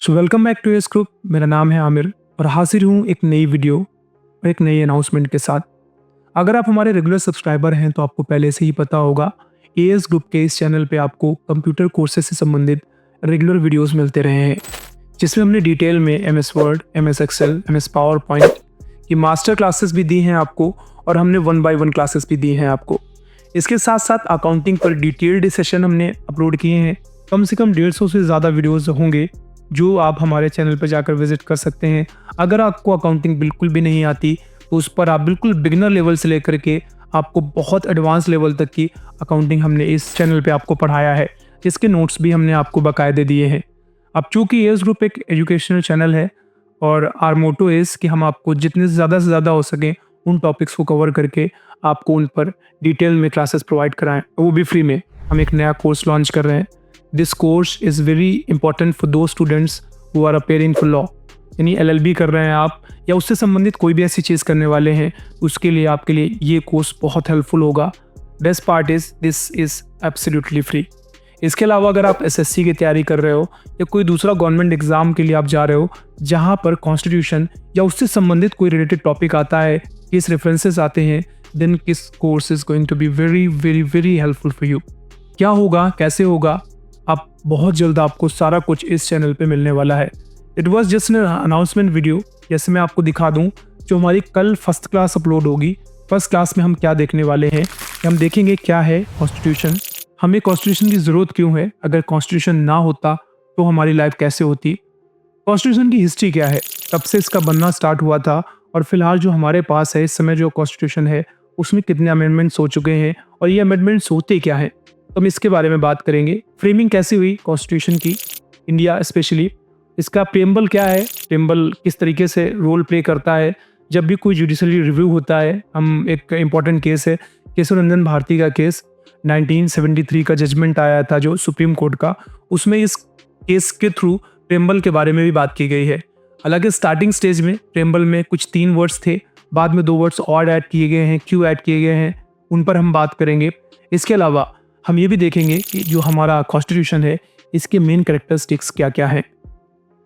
So welcome back to S group. मेरा नाम है आमिर और हाजिर हूँ एक नई वीडियो और एक नई अनाउंसमेंट के साथ। अगर आप हमारे रेगुलर सब्सक्राइबर हैं तो आपको पहले से ही पता होगा, एएस ग्रुप के इस चैनल पे आपको कंप्यूटर कोर्सेज से संबंधित रेगुलर वीडियोस मिलते रहे हैं, जिसमें हमने डिटेल में MS Word, MS Excel, MS PowerPoint की मास्टर क्लासेस भी दी हैं आपको और हमने 1 बाय 1 क्लासेस भी दी हैं आपको। इसके साथ साथ अकाउंटिंग पर डिटेल्ड सेशन हमने अपलोड किए हैं। कम से कम 150 से ज़्यादा वीडियोज़ होंगे जो आप हमारे चैनल पर जाकर विजिट कर सकते हैं। अगर आपको अकाउंटिंग बिल्कुल भी नहीं आती तो उस पर आप बिल्कुल बिगिनर लेवल से लेकर के आपको बहुत एडवांस लेवल तक की अकाउंटिंग हमने इस चैनल पे आपको पढ़ाया है, जिसके नोट्स भी हमने आपको बाकायदे दिए हैं। अब चूँकि एएस ग्रुप एक एजुकेशनल चैनल है और आर मोटो इज़ कि हम आपको जितने से ज़्यादा हो सके उन टॉपिक्स को कवर करके आपको उन पर डिटेल में क्लासेस प्रोवाइड कराएं, वो भी फ्री में। हम एक नया कोर्स लॉन्च कर रहे हैं। This course is very important for those students who are appearing for law, यानी एलएलबी कर रहे हैं आप या उससे संबंधित कोई भी ऐसी चीज़ करने वाले हैं, उसके लिए आपके लिए ये कोर्स बहुत हेल्पफुल होगा। Best part is this is absolutely free. इसके अलावा अगर आप एसएससी की तैयारी कर रहे हो या कोई दूसरा गवर्नमेंट एग्जाम के लिए आप जा रहे हो जहाँ पर कॉन्स्टिट्यूशन या उससे संबंधित कोई रिलेटेड टॉपिक आता है, किस रेफरेंसेस आते हैं, then this course is going to be very very very helpful for you. क्या होगा, कैसे होगा, आप बहुत जल्द आपको सारा कुछ इस चैनल पे मिलने वाला है। It was just an announcement video. जैसे मैं आपको दिखा दूं, जो हमारी कल फर्स्ट क्लास अपलोड होगी, फर्स्ट क्लास में हम क्या देखने वाले हैं, हम देखेंगे क्या है कॉन्स्टिट्यूशन, हमें कॉन्स्टिट्यूशन की ज़रूरत क्यों है, अगर कॉन्स्टिट्यूशन ना होता तो हमारी लाइफ कैसे होती, कॉन्स्टिट्यूशन की हिस्ट्री क्या है, कब से इसका बनना स्टार्ट हुआ था और फिलहाल जो हमारे पास है इस समय जो कॉन्स्टिट्यूशन है उसमें कितने अमेंडमेंट्स हो चुके हैं और ये अमेंडमेंट्स होते क्या हैं, तो हम इसके बारे में बात करेंगे। फ्रेमिंग कैसे हुई कॉन्स्टिट्यूशन की, इंडिया स्पेशली, इसका प्रेम्बल क्या है, प्रेम्बल किस तरीके से रोल प्ले करता है जब भी कोई जुडिशरी रिव्यू होता है। हम एक इम्पॉर्टेंट केस है केशव रंजन भारती का केस, 1973 का जजमेंट आया था जो सुप्रीम कोर्ट का, उसमें इस केस के थ्रू प्रेम्बल के बारे में भी बात की गई है। हालांकि स्टार्टिंग स्टेज में प्रेम्बल में कुछ 3 वर्ड्स थे, बाद में 2 वर्ड्स और ऐड किए गए हैं, क्यों ऐड किए गए हैं उन पर हम बात करेंगे। इसके अलावा हम ये भी देखेंगे कि जो हमारा कॉन्स्टिट्यूशन है इसके मेन कैरेक्टरिस्टिक्स क्या क्या हैं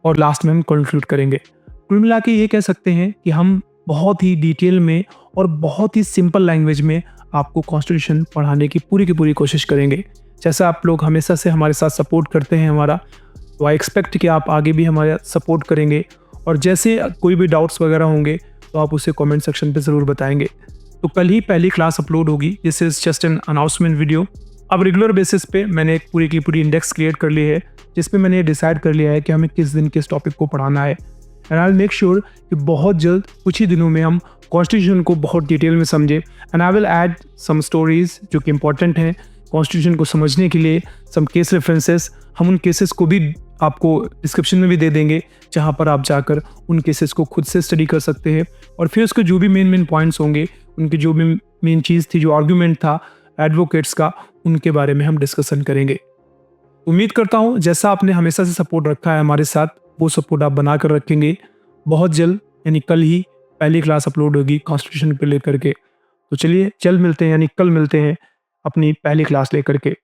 और लास्ट में हम कंक्लूड करेंगे। कुल मिला के ये कह सकते हैं कि हम बहुत ही डिटेल में और बहुत ही सिंपल लैंग्वेज में आपको कॉन्स्टिट्यूशन पढ़ाने की पूरी कोशिश करेंगे। जैसा आप लोग हमेशा से हमारे साथ सपोर्ट करते हैं हमारा, तो आई एक्सपेक्ट कि आप आगे भी हमारा सपोर्ट करेंगे और जैसे कोई भी डाउट्स वगैरह होंगे तो आप उसे कमेंट सेक्शन पे ज़रूर बताएंगे। तो कल ही पहली क्लास अपलोड होगी, this is just an announcement video. अब रेगुलर बेसिस पे मैंने एक पूरी की पूरी इंडेक्स क्रिएट कर ली है जिसपे मैंने डिसाइड कर लिया है कि हमें किस दिन किस टॉपिक को पढ़ाना है, and I will make sure कि बहुत जल्द कुछ ही दिनों में हम कॉन्स्टिट्यूशन को बहुत डिटेल में समझें। And I will add some stories जो कि इंपॉर्टेंट हैं कॉन्स्टिट्यूशन को समझने के लिए, सम केस रेफरेंसेस, हम उन केसेस को भी आपको डिस्क्रिप्शन में भी दे देंगे जहाँ पर आप जाकर उन केसेस को खुद से स्टडी कर सकते हैं और फिर उसके जो भी मेन पॉइंट्स होंगे, उनकी जो भी मेन चीज़ थी, जो आर्ग्यूमेंट था एडवोकेट्स का, उनके बारे में हम डिस्कशन करेंगे। उम्मीद करता हूँ जैसा आपने हमेशा से सपोर्ट रखा है हमारे साथ, वो सपोर्ट आप बना कर रखेंगे। बहुत जल्द यानी कल ही पहली क्लास अपलोड होगी कॉन्स्टिट्यूशन पे लेकर के। तो चलिए जल्द मिलते हैं, यानी कल मिलते हैं अपनी पहली क्लास लेकर के।